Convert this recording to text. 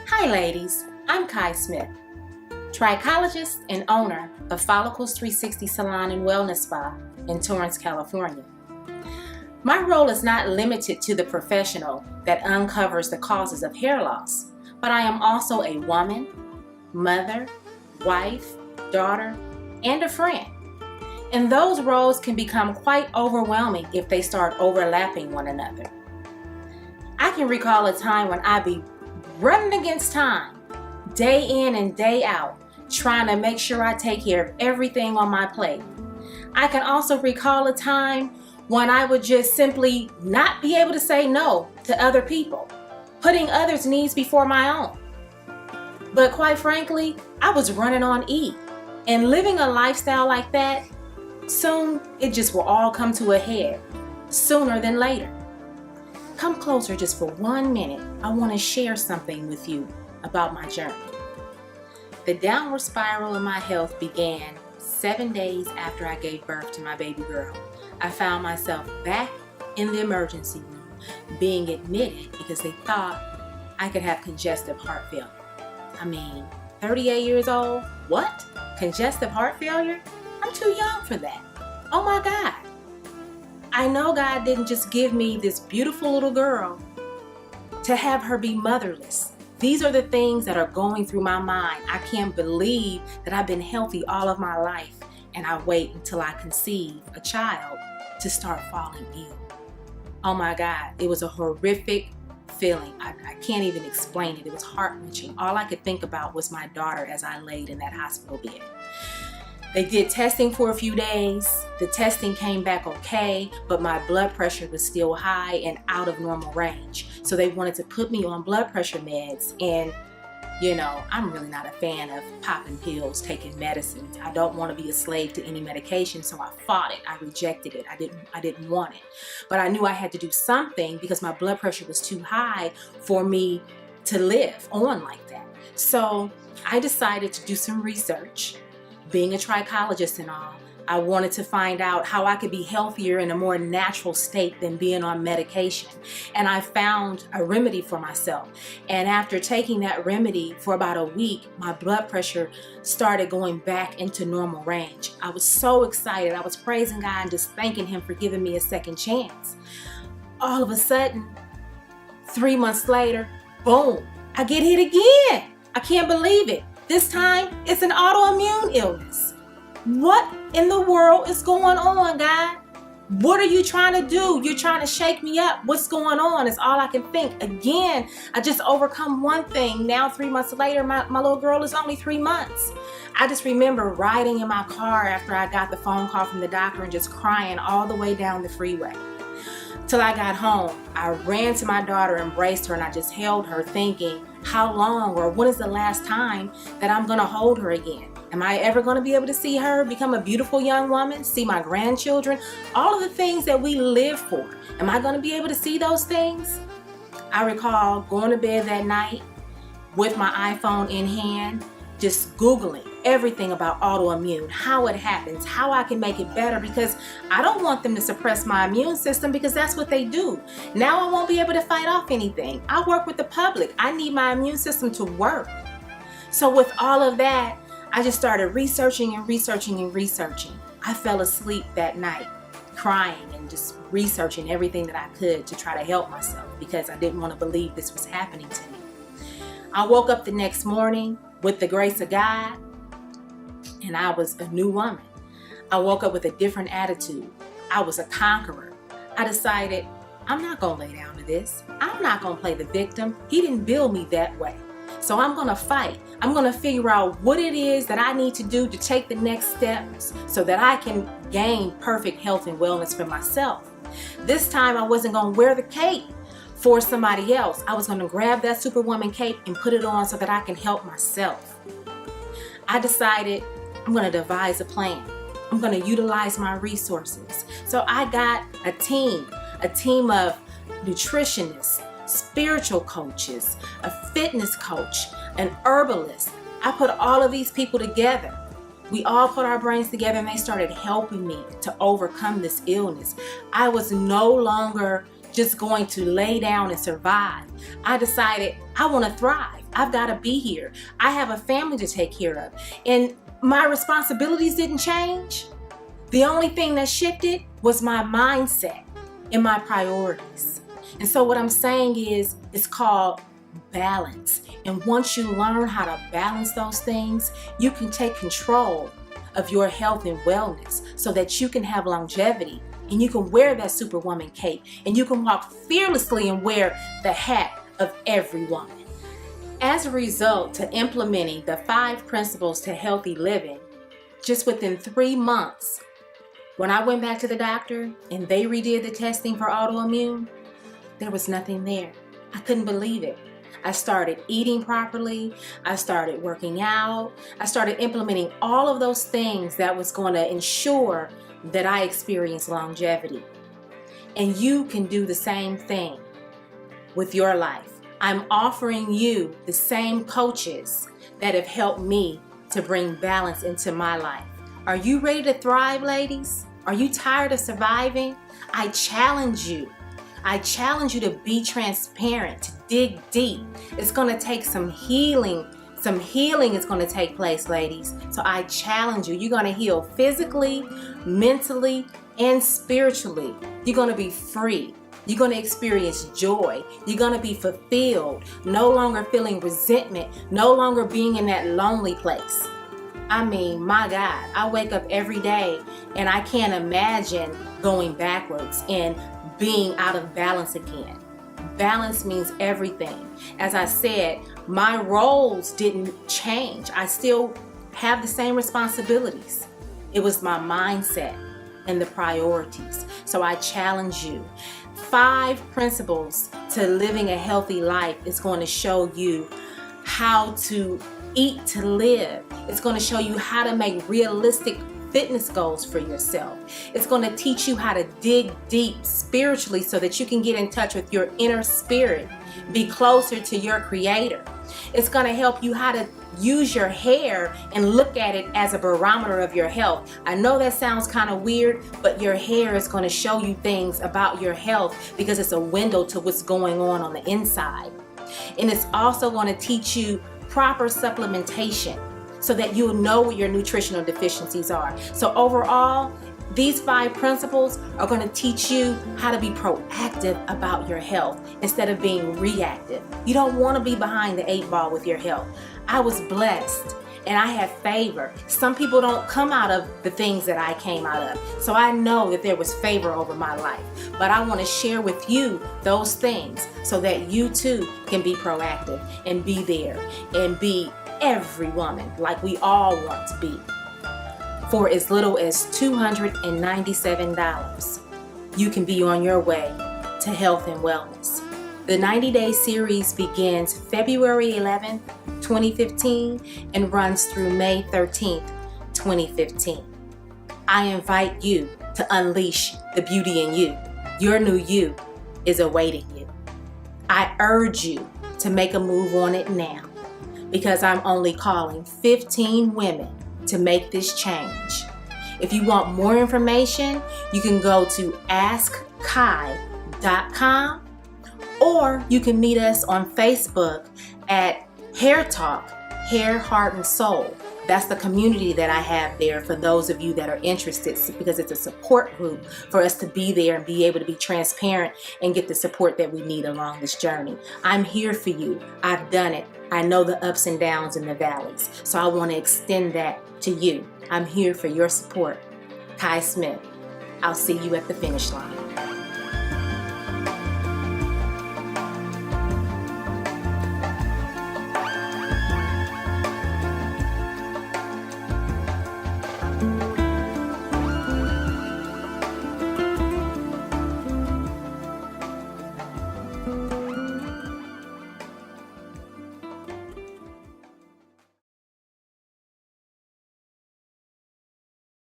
Hi ladies, I'm Kai Smith, trichologist and owner of Follicles 360 Salon and Wellness Spa in Torrance, California. My role is not limited to the professional that uncovers the causes of hair loss, but I am also a woman, mother, wife, daughter, and a friend. And those roles can become quite overwhelming if they start overlapping one another. I can recall a time when I'd be running against time, day in and day out, trying to make sure I take care of everything on my plate. I can also recall a time when I would just simply not be able to say no to other people, putting others' needs before my own. But quite frankly, I was running on E, and living a lifestyle like that, soon it just will all come to a head, sooner than later. Come closer just for 1 minute. I want to share something with you about my journey. The downward spiral in my health began 7 days after I gave birth to my baby girl. I found myself back in the emergency room, being admitted because they thought I could have congestive heart failure. 38 years old? What? Congestive heart failure? I'm too young for that. Oh my God. I know God didn't just give me this beautiful little girl to have her be motherless. These are the things that are going through my mind. I can't believe that I've been healthy all of my life and I wait until I conceive a child to start falling ill. Oh my God, it was a horrific feeling. I can't even explain it. It was heart-wrenching. All I could think about was my daughter as I laid in that hospital bed. They did testing for a few days. The testing came back okay, but my blood pressure was still high and out of normal range. So they wanted to put me on blood pressure meds. And, I'm really not a fan of popping pills, taking medicines. I don't want to be a slave to any medication, so I fought it. I rejected it. I didn't want it. But I knew I had to do something because my blood pressure was too high for me to live on like that. So I decided to do some research. Being a trichologist and all, I wanted to find out how I could be healthier in a more natural state than being on medication. And I found a remedy for myself. And after taking that remedy for about a week, my blood pressure started going back into normal range. I was so excited. I was praising God and just thanking Him for giving me a second chance. All of a sudden, 3 months later, boom, I get hit again. I can't believe it. This time, it's an autoimmune illness. What in the world is going on, God? What are you trying to do? You're trying to shake me up. What's going on is all I can think. Again, I just overcome one thing. Now, 3 months later, my little girl is only 3 months. I just remember riding in my car after I got the phone call from the doctor and just crying all the way down the freeway. Till I got home, I ran to my daughter, embraced her, and I just held her thinking, how long or when is the last time that I'm going to hold her again? Am I ever going to be able to see her become a beautiful young woman, see my grandchildren, all of the things that we live for? Am I going to be able to see those things? I recall going to bed that night with my iPhone in hand, just Googling everything about autoimmune, how it happens, how I can make it better, because I don't want them to suppress my immune system because that's what they do. Now I won't be able to fight off anything. I work with the public. I need my immune system to work. So with all of that, I just started researching and researching and researching. I fell asleep that night crying and just researching everything that I could to try to help myself because I didn't want to believe this was happening to me. I woke up the next morning with the grace of God, and I was a new woman. I woke up with a different attitude. I was a conqueror. I decided, I'm not going to lay down to this. I'm not going to play the victim. He didn't build me that way. So I'm going to fight. I'm going to figure out what it is that I need to do to take the next steps so that I can gain perfect health and wellness for myself. This time I wasn't going to wear the cape for somebody else. I was going to grab that Superwoman cape and put it on so that I can help myself. I decided I'm going to devise a plan. I'm going to utilize my resources. So I got a team of nutritionists, spiritual coaches, a fitness coach, an herbalist. I put all of these people together We all put our brains together and they started helping me to overcome this illness. I was no longer just going to lay down and survive. I decided I want to thrive. I've got to be here. I have a family to take care of. And my responsibilities didn't change. The only thing that shifted was my mindset and my priorities. And so what I'm saying is, it's called balance. And once you learn how to balance those things, you can take control of your health and wellness so that you can have longevity, and you can wear that superwoman cape, and you can walk fearlessly and wear the hat of every woman. As a result to implementing the 5 principles to healthy living, just within 3 months, when I went back to the doctor and they redid the testing for autoimmune, there was nothing there. I couldn't believe it. I started eating properly. I started working out. I started implementing all of those things that was going to ensure that I experienced longevity. And you can do the same thing with your life. I'm offering you the same coaches that have helped me to bring balance into my life. Are you ready to thrive, ladies? Are you tired of surviving? I challenge you. I challenge you to be transparent, to dig deep. It's going to take some healing. Some healing is going to take place, ladies. So I challenge you. You're going to heal physically, mentally, and spiritually. You're going to be free. You're going to experience joy. You're going to be fulfilled. No longer feeling resentment. No longer being in that lonely place. I mean, my God, I wake up every day and I can't imagine going backwards and being out of balance again. Balance means everything. As I said, my roles didn't change. I still have the same responsibilities. It was my mindset and the priorities. So I challenge you. 5 principles to living a healthy life is going to show you how to eat to live. It's going to show you how to make realistic fitness goals for yourself. It's going to teach you how to dig deep spiritually so that you can get in touch with your inner spirit, be closer to your creator. It's going to help you how to use your hair and look at it as a barometer of your health. I know that sounds kind of weird, but your hair is going to show you things about your health because it's a window to what's going on the inside. And it's also going to teach you proper supplementation so that you'll know what your nutritional deficiencies are. So overall, these 5 principles are going to teach you how to be proactive about your health instead of being reactive. You don't want to be behind the 8 ball with your health. I was blessed and I have favor. Some people don't come out of the things that I came out of. So I know that there was favor over my life. But I want to share with you those things so that you too can be proactive and be there and be every woman like we all want to be. For as little as $297, you can be on your way to health and wellness. The 90-day series begins February 11th, 2015 and runs through May 13th, 2015. I invite you to unleash the beauty in you. Your new you is awaiting you. I urge you to make a move on it now because I'm only calling 15 women to make this change. If you want more information, you can go to askkai.com or you can meet us on Facebook at Hair Talk, Hair, Heart, and Soul. That's the community that I have there for those of you that are interested because it's a support group for us to be there and be able to be transparent and get the support that we need along this journey. I'm here for you. I've done it. I know the ups and downs and the valleys. So I want to extend that to you. I'm here for your support. Kai Smith. I'll see you at the finish line.